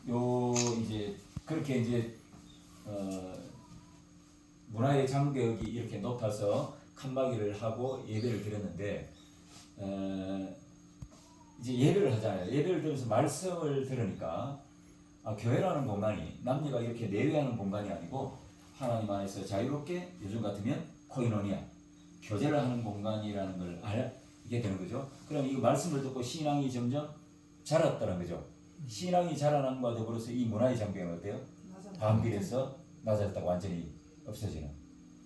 요 이제 그렇게 이제 문화의 장벽이 이렇게 높아서 칸막이를 하고 예배를 드렸는데 이제 예배를 하잖아요. 예배를 들으면서 말씀을 들으니까 교회라는 공간이 남녀가 이렇게 내외하는 공간이 아니고 하나님 안에서 자유롭게 요즘 같으면 코이노니아 교제를 하는 공간이라는 걸 알게 되는 거죠. 그럼 이 말씀을 듣고 신앙이 점점 자랐다는 거죠. 신앙이 자라남과 더불어서 이 문화의 장벽은 어때요? 반비례해서 낮아졌다고 완전히 없어지는.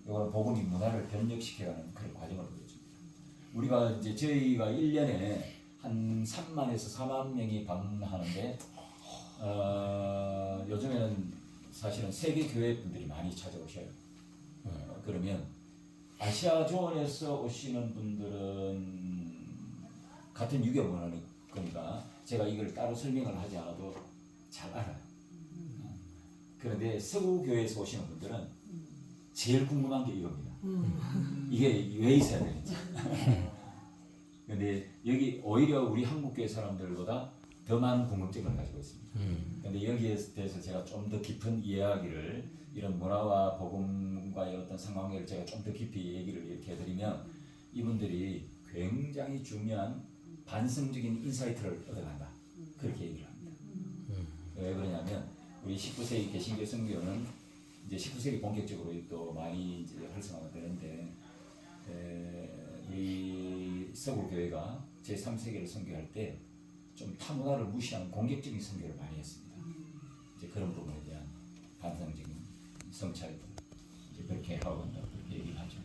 이거는 복음이 문화를 변혁시켜가는 그런 과정을 보여줍니다. 우리가 이제 저희가 1년에 한 3만에서 4만 명이 방문하는데 요즘에는 사실은 세계 교회 분들이 많이 찾아오셔요. 그러면 아시아 조원에서 오시는 분들은 같은 유교 문화니 그러니까 제가 이걸 따로 설명을 하지 않아도 잘 알아요. 그런데 서구 교회에서 오시는 분들은 제일 궁금한 게 이겁니다. 이게 왜 있어야 되는지. 근데 여기 오히려 우리 한국 교회 사람들보다 더 많은 궁금증을 가지고 있습니다. 근데 여기에 대해서 제가 좀 더 깊은 이야기를 이런 문화와 복음과의 어떤 상관관계를 제가 좀 더 깊이 얘기를 이렇게 해드리면 이분들이 굉장히 중요한 반성적인 인사이트를 얻어간다. 그렇게 얘기를 합니다. 왜 그러냐면 우리 19세기 개신교 선교는 이제 19세기 본격적으로 또 많이 이제 활성화가 되는데 우리 서구 교회가 제3세기를 선교할 때 좀 타문화를 무시하는 공격적인 선교를 많이 했습니다. 이제 그런 부분에 대한 반성적인 성찰도 이제 그렇게 하고 간다고 얘기를 하죠.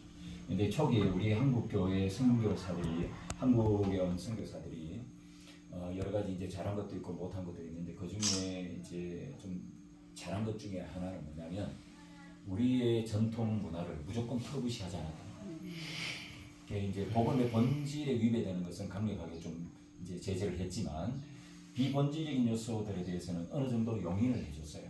근데 초기에 우리 한국 교회 선교사들이 한국에 온 선교사들이 여러 가지 이제 잘한 것도 있고 못한 것도 있는데 그 중에 이제 좀 잘한 것 중에 하나는 뭐냐면 우리의 전통 문화를 무조건 터부시하지 않았다. 이제 복음의 본질에 위배되는 것은 강력하게 좀 이제 제재를 했지만 비본질적인 요소들에 대해서는 어느 정도 용인을 해줬어요.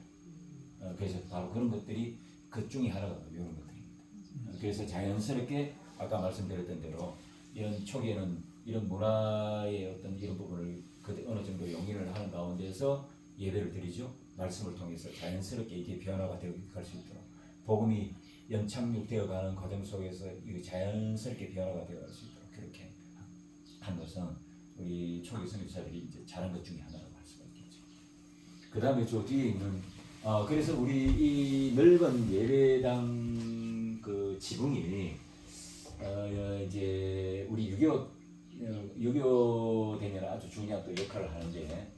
그래서 바로 그런 것들이 그 중에 하나가 이런 것들입니다. 그래서 자연스럽게 아까 말씀드렸던 대로 이런 초기에는 이런 문화의 어떤 이런 부분을 어느 정도 용인을 하는 가운데서 예배를 드리죠. 말씀을 통해서 자연스럽게 이게 변화가 되어 갈 수 있도록 복음이 연착륙되어 가는 과정 속에서 이게 자연스럽게 변화가 되어 갈 수 있도록 그렇게 한 것은 우리 초기 선교사들이 이제 잘한 것 중에 하나라고 할 수가 있겠죠. 그 다음에 저 뒤에 있는 그래서 우리 이 넓은 예배당 그 지붕이 이제 우리 유교 되면 아주 중요한 또 역할을 하는데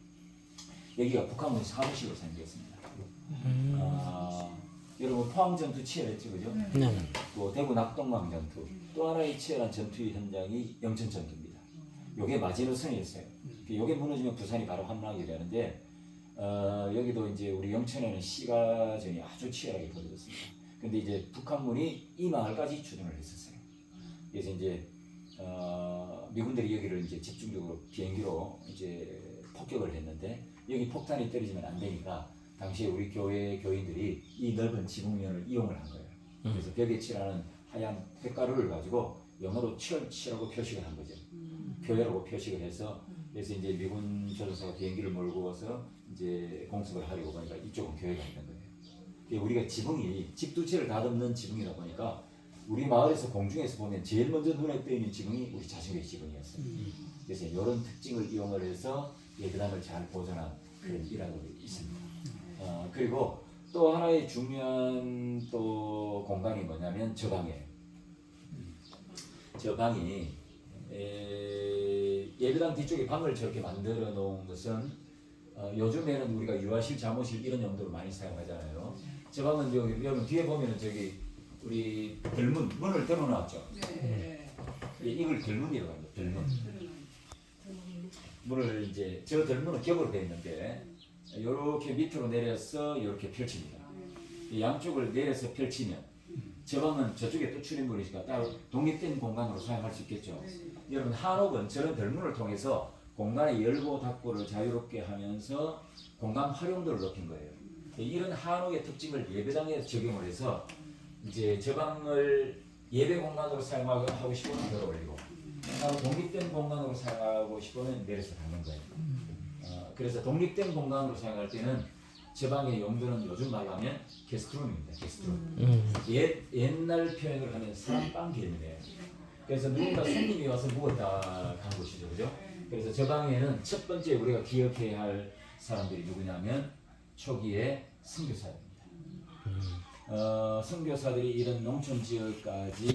여기가 북한군 사무실로 생겼습니다. 여러분 포항 전투 치열했죠, 그죠? 네. 또 대구 낙동강 전투, 또 하나의 치열한 전투 현장이 영천 전투입니다. 요게 마지노선이었어요. 요게 무너지면 부산이 바로 함락이 되는데 여기도 이제 우리 영천에는 시가전이 아주 치열하게 벌어졌습니다. 근데 이제 북한군이 이 마을까지 추진을 했었어요. 그래서 이제 미군들이 여기를 이제 집중적으로 비행기로 이제 폭격을 했는데 여기 폭탄이 떨어지면 안 되니까 당시에 우리 교회 교인들이 이 넓은 지붕면을 이용을 한 거예요. 그래서 벽에 칠하는 하얀 벽가루를 가지고 영어로 철치라고 표식을 한 거죠. 교회라고 표식을 해서 그래서 이제 미군 조종사가 비행기를 몰고 와서 이제 공습을 하려고 보니까 이쪽은 교회가 있는 거예요. 우리가 지붕이 집 두 채를 다듬는 지붕이다 보니까 우리 마을에서 공중에서 보면 제일 먼저 눈에 띄는 지붕이 우리 자신의 지붕이었어요. 그래서 이런 특징을 이용을 해서 예배당을 잘 보존한 그런 일화도 있습니다. 그리고 또 하나의 중요한 또 공간이 뭐냐면 저 방이에요. 저 방이 예배당 뒤쪽에 방을 저렇게 만들어 놓은 것은 요즘에는 우리가 유아실, 잠옷실 이런 용도로 많이 사용하잖아요. 저 방은 여러분 뒤에 보면은 저기 우리 문을 들어놨죠. 네. 이걸 들문이라고 합니다. 들문. 문을 이제 저 들문은 겹으로 되어 있는데 이렇게 밑으로 내려서 이렇게 펼칩니다. 양쪽을 내려서 펼치면 저 방은 저쪽에 또 출입문이니까 따로 독립된 공간으로 사용할 수 있겠죠. 여러분 한옥은 저런 들문을 통해서 공간의 열고 닫고를 자유롭게 하면서 공간 활용도를 높인 거예요. 이런 한옥의 특징을 예배당에 적용을 해서 이제 저 방을 예배 공간으로 사용하고 싶으면 들어 올리고 따로 독립된 공간으로 사용하고 싶으면 내려서 닫는 거예요. 그래서 독립된 공간으로 생각할 때는 제 방의 용도는 요즘 말로 하면 게스트룸입니다. 게스트룸. 옛날 표현을 하면 사랑방개념이에요. 그래서 누군가 손님이 와서 묵었다 하는 것이죠, 그죠? 그래서 저 방에는 첫 번째 우리가 기억해야 할 사람들이 누구냐면 초기에 선교사입니다. 선교사들이 이런 농촌 지역까지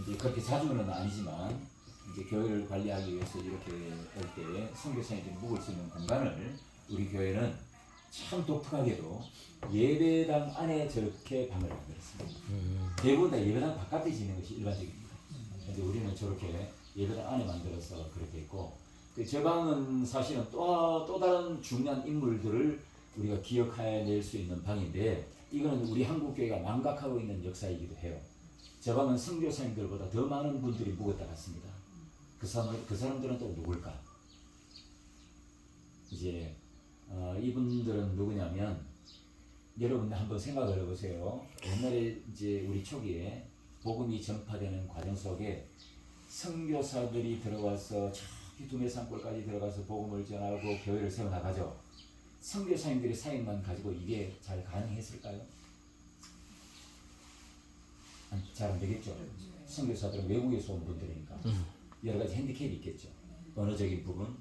이제 그렇게 자주는 아니지만 이제 교회를 관리하기 위해서 이렇게 올 때 선교사님들이 묵을 수 있는 공간을 우리 교회는 참 독특하게도 예배당 안에 저렇게 방을 만들었습니다. 대부분 다 예배당 바깥에 지는 것이 일반적입니다. 근데 우리는 저렇게 예배당 안에 만들어서 그렇게 했고, 저 방은 사실은 또 다른 중요한 인물들을 우리가 기억해낼 수 있는 방인데, 이거는 우리 한국교회가 망각하고 있는 역사이기도 해요. 저 방은 선교사님들보다 더 많은 분들이 묵었다 갔습니다. 그 사람들은 또 누굴까? 이제 이분들은 누구냐면, 여러분 한번 생각을 해보세요. 옛날에 이제 우리 초기에 복음이 전파되는 과정 속에 선교사들이 들어가서 저기 두메산골까지 들어가서 복음을 전하고 교회를 세워나가죠. 선교사님들의 사역만 가지고 이게 잘 가능했을까요? 잘 안 되겠죠. 선교사들은 외국에서 온 분들이니까 여러 가지 핸디캡이 있겠죠. 언어적인 부분,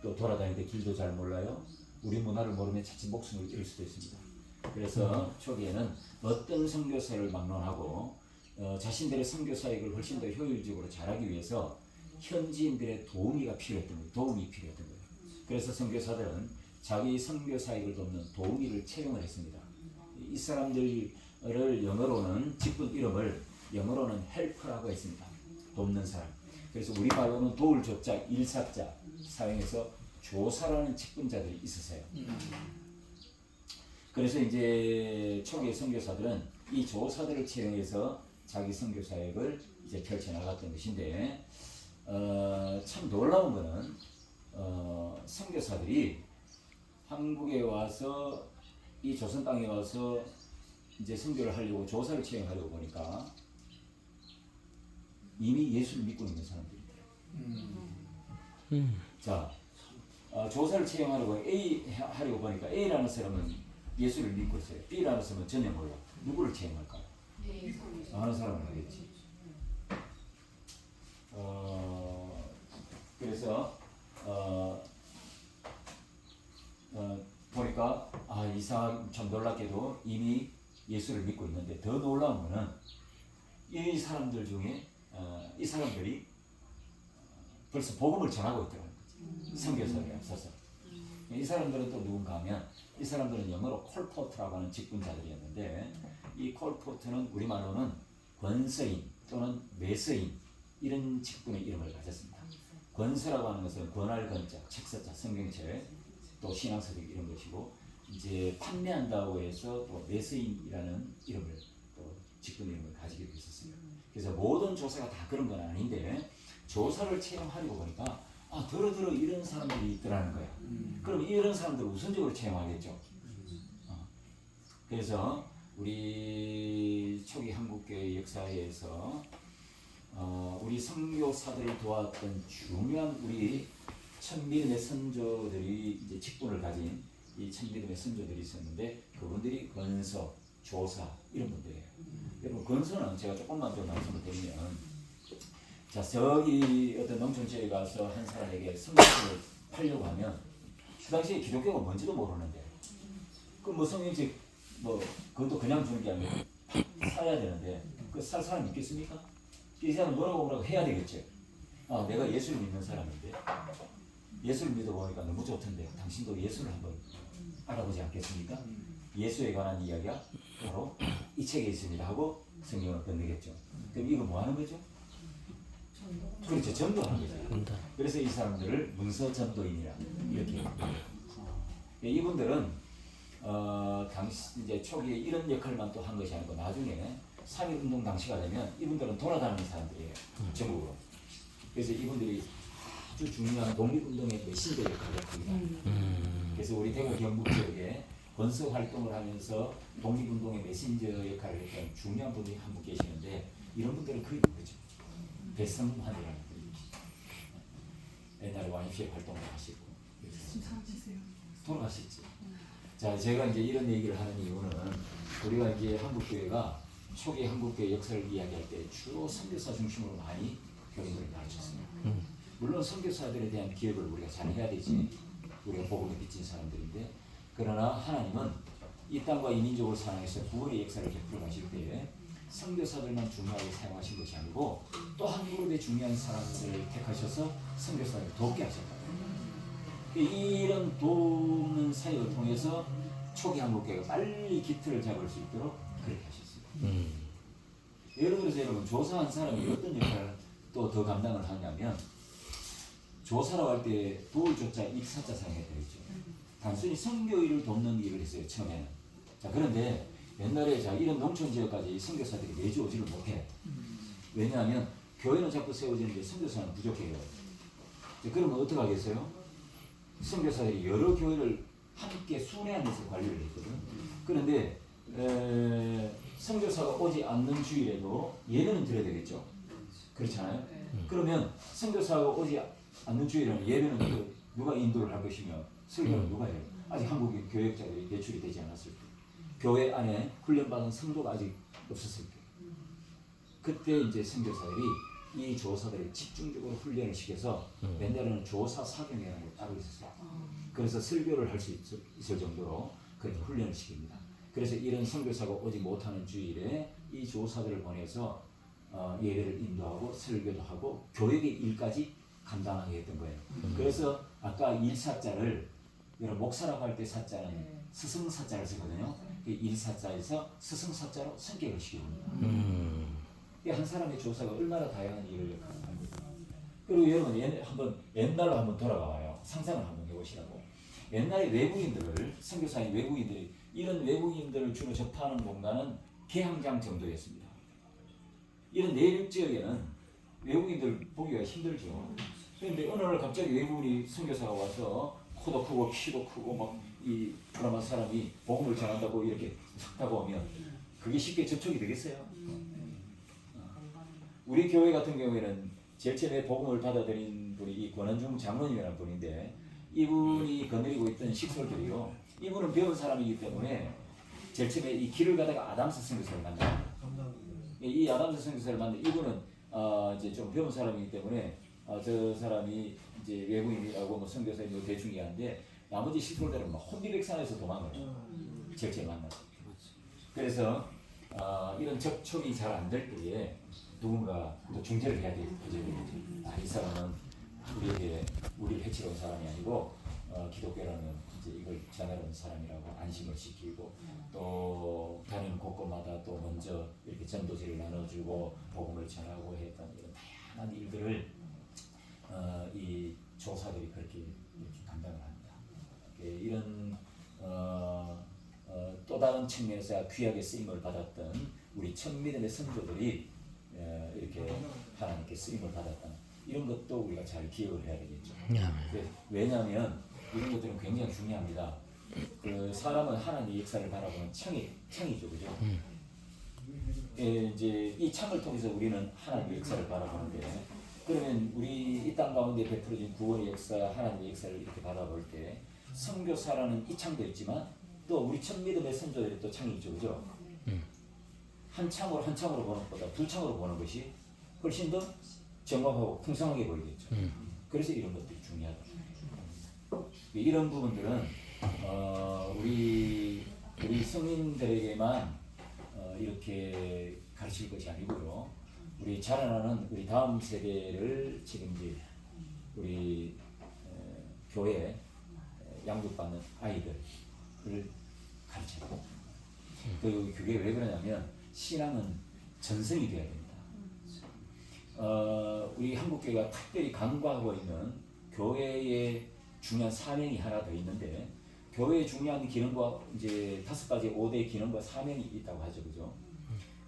또 돌아다니는데 길도 잘 몰라요. 우리 문화를 모르면 자칫 목숨을 잃을 수도 있습니다. 그래서 초기에는 어떤 선교사를 막론하고 자신들의 선교 사역을 훨씬 더 효율적으로 잘하기 위해서 현지인들의 도움이 필요했던 거예요. 그래서 선교사들은 자기 선교 사역을 돕는 도우미를 채용을 했습니다. 이 사람들을 영어로는 직분 이름을 영어로는 헬퍼라고 했습니다. 돕는 사람. 그래서 우리 말로는 도울 조자, 일사자 사용해서 조사라는 직분자들이 있었어요. 그래서 이제 초기의 선교사들은 이 조사들을 채용해서 자기 선교 사역을 이제 펼쳐 나갔던 것인데, 참 놀라운 거는 선교사들이 한국에 와서 이 조선 땅에 와서 이제 선교를 하려고 조사를 채용하려고 보니까 이미 예수를 믿고 있는 사람들이에요. 자, 조사를 채용하려고 A 하려고 보니까 A라는 사람은 예수를 믿고 있어요. B라는 사람은 전혀 몰라. 누구를 채용할까요? 아는 사람은 하겠지. 그래서 보니까 이 사람 참 놀랍게도 이미 예수를 믿고 있는데, 더 놀라운 거는 이 사람들 중에 이 사람들이 벌써 복음을 전하고 있더라는 거지. 선교사에 앞서서. 이 사람들은 또 누군가 하면, 이 사람들은 영어로 콜포트라고 하는 직분자들이었는데, 이 콜포트는 우리말로는 권서인 또는 매서인 이런 직분의 이름을 가졌습니다. 권서라고 하는 것은 권할 권자, 책서자, 성경책, 또 신앙서적 이런 것이고, 이제 판매한다고 해서 또 매서인이라는 이름을 또 직분 이름을 가지게 됐었어요. 그래서 모든 조사가 다 그런 건 아닌데, 조사를 채용하려고 보니까 더러 이런 사람들이 있더라는 거야. 그럼 이런 사람들을 우선적으로 채용하겠죠. 그래서 우리 초기 한국교회 역사에서 우리 선교사들을 도왔던 중요한 우리 천믿음의 선조들이 이제 직분을 가진 이 천믿음의 선조들이 있었는데, 그분들이 권서, 조사 이런 분들이에요. 여러분, 권서는 제가 조금만 더 말씀을 드리면, 자, 저기 어떤 농촌 지역에 가서 한 사람에게 성경책을 팔려고 하면 그 당시에 기독교가 뭔지도 모르는데, 그 뭐 성경책 뭐 그것도 그냥 주는 게 아니고 사야 되는데, 그 살 사람 있겠습니까? 이 사람 뭐라고 해야 되겠죠. 내가 예수를 믿는 사람인데 예수를 믿어보니까 너무 좋던데 당신도 예수를 한번 알아보지 않겠습니까? 예수에 관한 이야기가 바로 이 책에 있습니다 하고 성경을 건네겠죠. 그럼 이거 뭐 하는 거죠? 그렇죠. 전도하는 거죠. 그래서 이 사람들을 문서 전도인이라 이렇게 이분들은 당시 이제 초기에 이런 역할만 또 한 것이 아니고, 나중에 3.1운동 당시가 되면 이분들은 돌아다니는 사람들이에요. 전국으로. 그래서 이분들이 아주 중요한 독립운동의 메신저 역할을 합니다. 그래서 우리 대구 경북 지역에 건설 활동을 하면서 독립운동의 메신저 역할을 했던 중요한 분이 한 분 계시는데, 이런 분들은 거의 누구죠? 배성환이라는 분이. 옛날에 YMCA 활동도 하시고 살아계세요. 돌아가셨지. 자, 제가 이제 이런 얘기를 하는 이유는 우리가 이제 한국교회가 초기 한국교회 역사를 이야기할 때 주로 선교사 중심으로 많이 교인들을 가르쳤습니다. 물론 선교사들에 대한 기억을 우리가 잘 해야 되지. 우리가 복음을 빚진 사람들인데, 그러나 하나님은 이 땅과 이 민족을 사랑해서 구원의 역사를 베풀어 가실 때에 선교사들만 중요하게 사용하신 것이 아니고 또 한 그룹의 중요한 사람들을 택하셔서 선교사를 돕게 하셨다. 이런 돕는 사역을 통해서 초기 한국교회가 빨리 기틀을 잡을 수 있도록 그렇게 하셨어요. 예를 들어서 여러분, 조사한 사람이 어떤 역할을 또 더 감당을 하냐면, 조사라고 할 때 도울 조자 입사자 사용했다 했죠. 단순히 선교 일을 돕는 일을 했어요, 처음에는. 자, 그런데 옛날에 자 이런 농촌 지역까지 선교사들이 매주 오지를 못해. 왜냐하면 교회는 자꾸 세워지는데 선교사는 부족해요. 자, 그러면 어떻게 하겠어요? 선교사들이 여러 교회를 함께 순회하면서 관리를 했거든. 그런데 선교사가 오지 않는 주일에도 예배는 드려야 되겠죠. 그렇잖아요. 그러면 선교사가 오지 않는 주일에는 예배는 누가 인도를 할 것이며 설교는 누가 해요? 아직 한국의 교역자들이 배출이 되지 않았을 때, 교회 안에 훈련받은 성도가 아직 없었을 때, 그때 이제 선교사들이 이 조사들을 집중적으로 훈련을 시켜서 옛날에는 조사 사경이라는 게 따로 있었어요. 그래서 설교를 할 수 있을 정도로 그렇게 훈련을 시킵니다. 그래서 이런 선교사가 오지 못하는 주일에 이 조사들을 보내서 예배를 인도하고 설교도 하고 교육의 일까지 감당하게 했던 거예요. 그래서 아까 일사자를 여러분 목사라고 할 때 사자는 스승사자를 쓰거든요. 그 일사자에서 스승사자로 성격을 시킵니다. 한 사람의 조사가 얼마나 다양한 일을 합니다. 그리고 여러분 한번 옛날로 한번 돌아가 봐요. 상상을 한번 해보시라고. 옛날에 외국인들을, 선교사인 외국인들이, 이런 외국인들을 주로 접하는 공간은 개항장 정도였습니다. 이런 내륙 지역에는 외국인들 보기가 힘들죠. 그런데 어느 날 갑자기 외국인이 선교사가 와서 코도 크고 키도 크고 막 이 브라만 사람이 복음을 전한다고 이렇게 타고 오면 그게 쉽게 접촉이 되겠어요? 우리 교회 같은 경우에는 제일 처음에 복음을 받아들인 분이 이 권한중 장로님이라는 분인데, 이분이 거느리고 있던 식솔들이요, 이분은 배운 사람이기 때문에 제일 처음에 이 길을 가다가 아담스 선교사를 만납니다. 이 아담스 선교사를 만나, 이분은 이제 좀 배운 사람이기 때문에 저 사람이 이제 외국인이라고 뭐 선교사님 뭐 대충 이해하는데, 나머지 식솔들은 막 혼비백산에서 도망가요. 제일 처음에 만나서. 그래서 이런 접촉이 잘 안 될 때에 누군가 또 중재를 해야 되죠. 이 사람은 우리를 해치러 온 사람이 아니고 기독교라는 이제 이걸 전하러 온 사람이라고 안심을 시키고, 또 다니는 곳곳마다 또 먼저 이렇게 전도지를 나눠주고 복음을 전하고 했던 이런 다양한 일들을 이 조사들이 그렇게 이렇게 감당을 합니다. 이런 또 다른 측면에서 귀하게 쓰임을 받았던 우리 첫 믿음의 선조들이 이렇게 하나님께 쓰임을 받았던 이런 것도 우리가 잘 기억을 해야 되겠죠. 왜냐하면 이런 것들은 굉장히 중요합니다. 그 사람은 하나님의 역사를 바라보는 창이죠, 그죠? 이제 이 창을 통해서 우리는 하나님의 역사를 바라보는데, 그러면 우리 이 땅 가운데 베풀어진 구원의 역사, 하나님의 역사를 이렇게 바라볼 때 선교사라는 이 창도 있지만 또 우리 첫 믿음의 선조들이 또 창이 있죠, 그죠? 한 창으로 보는 것보다 두 창으로 보는 것이 훨씬 더 정확하고 풍성하게 보이겠죠. 그래서 이런 것들이 중요하다. 이런 부분들은 우리 성인들에게만 이렇게 가르칠 것이 아니고요, 우리 자라나는 우리 다음 세대를 책임질 우리 교회 양육받는 아이들을 가르쳐야 됩니다. 그게 왜 그러냐면 신앙은 전승이 되어야 됩니다. 우리 한국교회가 특별히 간과하고 있는 교회의 중요한 사명이 하나 더 있는데, 교회의 중요한 기능과 이제 5가지 5대 기능과 사명이 있다고 하죠, 그죠?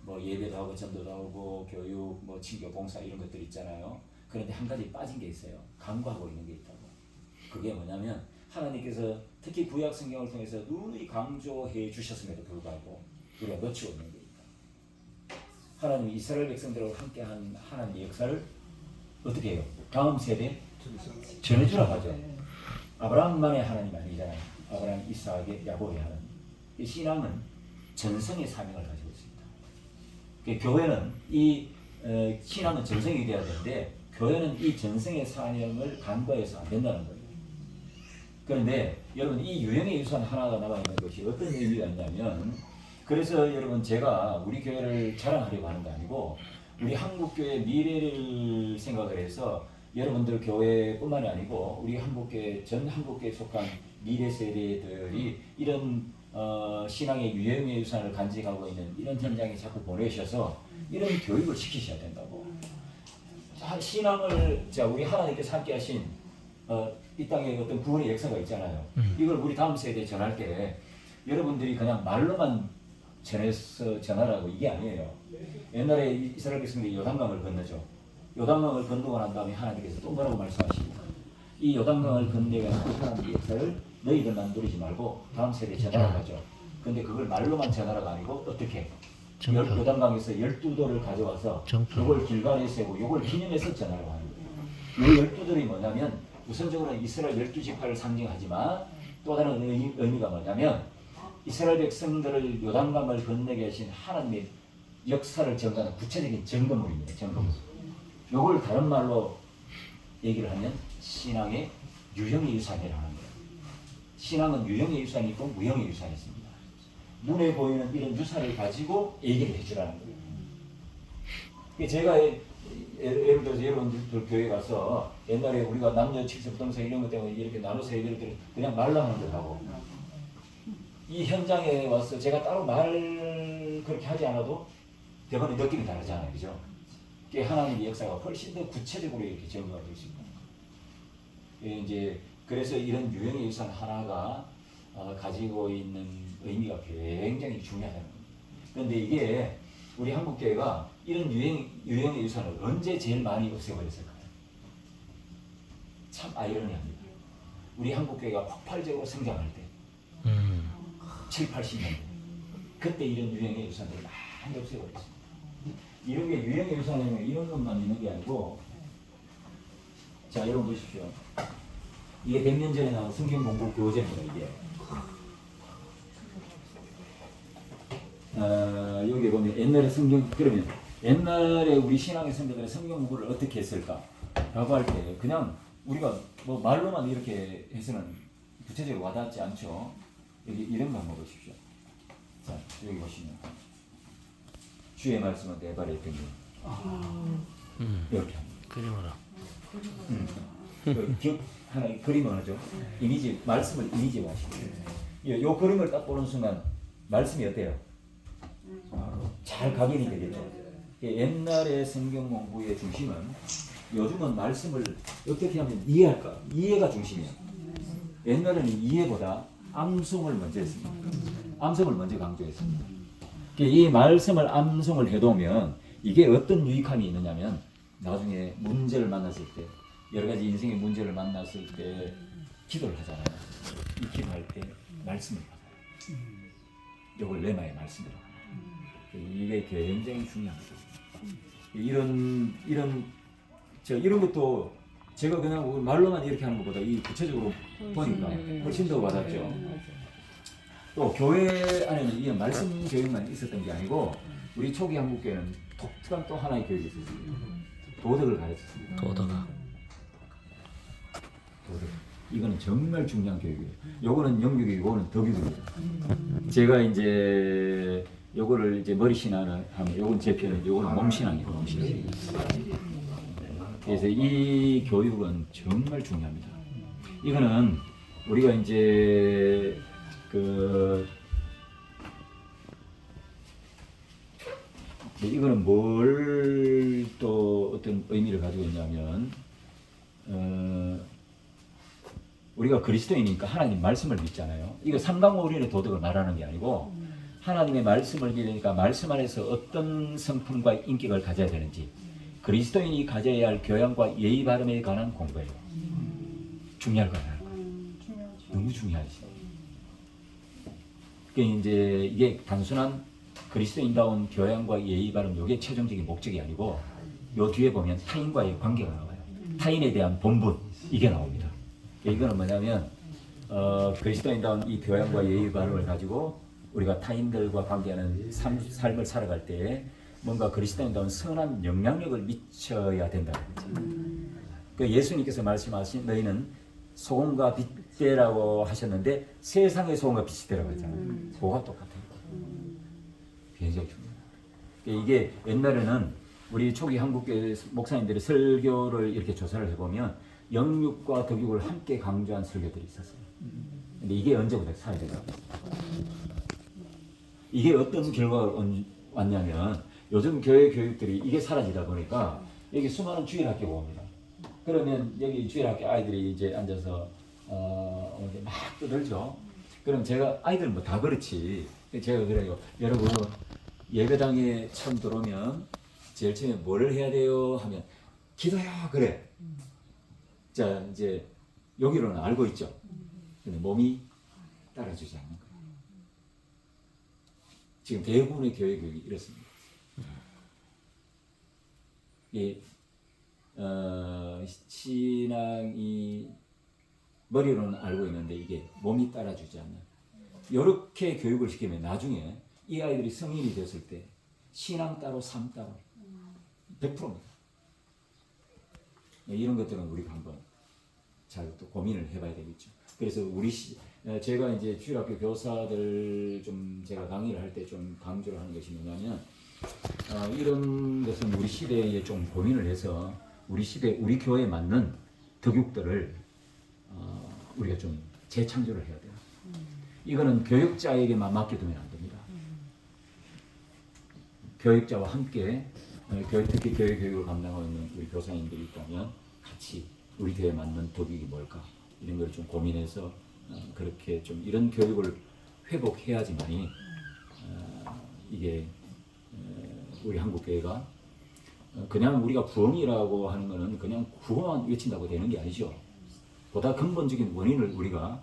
뭐 예배도 하고 전도도 하고 교육, 뭐 친교 봉사 이런 것들 있잖아요. 그런데 한 가지 빠진 게 있어요. 간과하고 있는 게 있다고. 그게 뭐냐면 하나님께서 특히 구약 성경을 통해서 누누이 강조해 주셨음에도 불구하고 우리가 놓치고 있는 게 있다. 하나님이 이스라엘 백성들과 함께한 하나님의 역사를 어떻게 해요? 다음 세대에 전해주라고 하죠. 아브라함만의 하나님 아니잖아요. 아브라함, 이삭의, 야곱의 하나님. 이 신앙은 전성의 사명을 가지고 있습니다. 교회는 이 신앙은 전성이 되어야 되는데 교회는 이 전성의 사명을 간과해서 안 된다는 거예요. 그런데 여러분 이 유형의 유산 하나가 남아있는 것이 어떤 의미가 있냐면, 그래서 여러분 제가 우리 교회를 자랑하려고 하는 게 아니고 우리 한국교회 미래를 생각을 해서 여러분들 교회뿐만이 아니고 우리 한국교회 전 한국교회에 속한 미래 세대들이 이런 신앙의 유형의 유산을 간직하고 있는 이런 현장에 자꾸 보내셔서 이런 교육을 시키셔야 된다고. 신앙을 우리 하나님께서 함께 하신 이 땅에 어떤 구원의 역사가 있잖아요. 이걸 우리 다음 세대에 전할 때 여러분들이 그냥 말로만 전하라고 이게 아니에요. 옛날에 이스라엘 백성들이 요단강을 건너죠. 요단강을 건너고 난 다음에 하나님께서 또 뭐라고 말씀하십니까? 이 요단강을 건너가는 하나님의 역사를 너희들만 누리지 말고 다음 세대에 전하라고 하죠. 근데 그걸 말로만 전하라가 아니고 어떻게? 요단강에서 12돌을 가져와서 이걸 길가에 세고 이걸 기념해서 전하라고 하는 거예요. 이 12돌이 뭐냐면 우선적으로 이스라엘 12지파를 상징하지만 또 다른 의미가 뭐냐면 이스라엘 백성들을 요단강을 건너게 하신 하나님의 역사를 증거하는 구체적인 증거물입니다. 증거물. 이걸 다른 말로 얘기를 하면 신앙의 유형의 유산이라는 거예요. 신앙은 유형의 유산이 있고 무형의 유산이 있습니다. 눈에 보이는 이런 유산을 가지고 얘기를 해주라는 거예요. 제가 예를 들어서 여러분들 교회 가서 옛날에 우리가 남녀 칠세 부동산 이런 것 때문에 이렇게 나눠서 얘기를 들으면 그냥 말로 하는 걸 하고, 이 현장에 와서 제가 따로 말 그렇게 하지 않아도 대부분 느낌이 다르잖아요. 그죠? 하나님의 역사가 훨씬 더 구체적으로 이렇게 증거가 될 수 있는. 이제 그래서 이런 유형의 유산 하나가 가지고 있는 의미가 굉장히 중요하다는 겁니다. 그런데 이게 우리 한국교회가 이런 유형의 유산을 언제 제일 많이 없애버렸을까요? 참 아이러니합니다. 우리 한국교회가 폭발적으로 성장할 때 7, 80년대 그때 이런 유형의 유산들을 많이 없애버렸습니다. 이런 게 유형의 유산이면 이런 것만 있는 게 아니고, 자 여러분 보십시오. 이게 100년 전에 나온 성경 공부 교재입니다. 이게 여기 보면 옛날에 성경, 그러면 옛날에 우리 신앙의 선배들의 성경 공부를 어떻게 했을까 라고 할 때 그냥 우리가 뭐 말로만 이렇게 해서는 구체적으로 와닿지 않죠. 여기 이런 거 한번 보십시오. 자 여기 보시면 주의 말씀은 내 발에 있더니 이렇게 합니다. 그림으로 하나의 그림을 하죠. 이미지, 말씀을 이미지화시켜요. 요 그림을 딱 보는 순간 말씀이 어때요? 잘 각인이 되겠죠. 옛날의 성경 공부의 중심은, 요즘은 말씀을 어떻게 하면 이해할까? 이해가 중심이에요. 옛날에는 이해보다 암송을 먼저 했습니다. 암송을 먼저 강조했습니다. 이 말씀을 암송을 해두면 이게 어떤 유익함이 있느냐면, 나중에 문제를 만났을 때, 여러 가지 인생의 문제를 만났을 때 기도를 하잖아요. 이 기도할 때 말씀을 받아요. 이걸 레마의 말씀이라고 합니다. 이게 굉장히 중요합니다. 이런 것도 제가 그냥 말로만 이렇게 하는 것보다 이 구체적으로 보니까 훨씬 더 와닿죠. 또 교회 안에는 이 말씀 교육만 있었던 게 아니고 우리 초기 한국교회는 독특한 또 하나의 교육이 있었습니다. 도덕을 가르쳤습니다. 도덕. 이거는 정말 중요한 교육이에요. 요거는 영육이고 요거는 덕육입니다. 제가 이제 요거를 이제 머리신앙을 하면 요건 제 편인데 요거는 몸신앙이에요. 몸신앙. 그래서 이 교육은 정말 중요합니다. 이거는 우리가 이제 이거는 뭘 또 어떤 의미를 가지고 있냐면, 우리가 그리스도인이니까 하나님 말씀을 믿잖아요. 이거 삼강오륜의 도덕을 말하는 게 아니고 하나님의 말씀을 믿으니까 말씀 안에서 어떤 성품과 인격을 가져야 되는지, 그리스도인이 가져야 할 교양과 예의 바름에 관한 공부예요. 중요할 거예요. 너무 중요하지. 그러니까 이제 이게 단순한 그리스도인다운 교양과 예의 바름, 이게 최종적인 목적이 아니고 요 뒤에 보면 타인과의 관계가 나와요. 타인에 대한 본분, 이게 나옵니다. 이거는 뭐냐면 그리스도인다운 이 교양과 예의 바름을 가지고 우리가 타인들과 관계하는 삶을 살아갈 때 뭔가 그리스도인다운 선한 영향력을 미쳐야 된다. 그 예수님께서 말씀하신 너희는 소금과 빛대라고 하셨는데 세상의 소금과 빛이 되라고 했잖아요. 그거가 똑같아요. 굉장히 중요해요. 이게 옛날에는 우리 초기 한국교회 목사님들이 설교를 이렇게 조사를 해보면 영육과 덕육을 함께 강조한 설교들이 있었어요. 근데 이게 언제부터 사회적으로 이게 어떤 결과가 왔냐면 요즘 교회 교육들이 이게 사라지다 보니까 여기 수많은 주일학교가 옵니다. 그러면 여기 주일학교 아이들이 이제 앉아서 막 떠들죠. 그럼 제가 아이들은 뭐 다 그렇지. 제가 그래요. 여러분 예배당에 처음 들어오면 제일 처음에 뭐를 해야 돼요 하면 기도요 그래. 자 이제 여기로는 알고 있죠. 근데 몸이 따라주지 않는 거예요. 지금 대부분의 교회 교육이 이렇습니다. 이 신앙이 머리로는 알고 있는데 이게 몸이 따라주지 않는 이렇게 교육을 시키면 나중에 이 아이들이 성인이 됐을 때 신앙 따로 삶 따로 100%입니다. 이런 것들은 우리가 한번 잘 또 고민을 해봐야 되겠죠. 그래서 제가 이제 주일학교 교사들 좀 제가 강의를 할 때 좀 강조를 하는 것이 뭐냐면 이런 것은 우리 시대에 좀 고민을 해서 우리 시대 우리 교회에 맞는 덕육들을 우리가 좀 재창조를 해야 돼요. 이거는 교육자에게만 맡겨두면 안 됩니다. 교육자와 함께 특히 교육을 감당하고 있는 우리 교사님들이 있다면 같이 우리 교회에 맞는 덕육이 뭘까 이런 걸 좀 고민해서 그렇게 좀 이런 교육을 회복해야지만이 이게 우리 한국 교회가 그냥 우리가 부흥이라고 하는 것은 그냥 구호만 외친다고 되는 게 아니죠. 보다 근본적인 원인을 우리가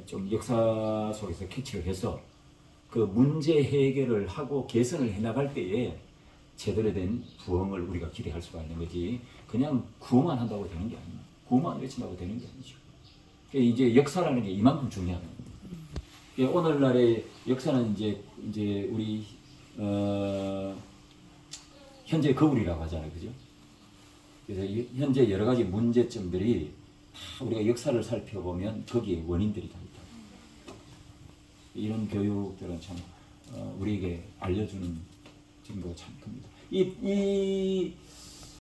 좀 역사 속에서 캐치를 해서 그 문제 해결을 하고 개선을 해나갈 때에 제대로 된 부흥을 우리가 기대할 수가 있는 거지. 그냥 구호만 한다고 되는 게 아니에요. 구호만 외친다고 되는 게 아니죠. 이제 역사라는 게 이만큼 중요한 거예요. 오늘날의 역사는 이제 우리 현재 거울이라고 하잖아요, 그죠? 그래서 현재 여러 가지 문제점들이 다 우리가 역사를 살펴보면 거기에 원인들이 다 있다. 이런 교육들은 참 우리에게 알려주는 증거가 참 큽니다.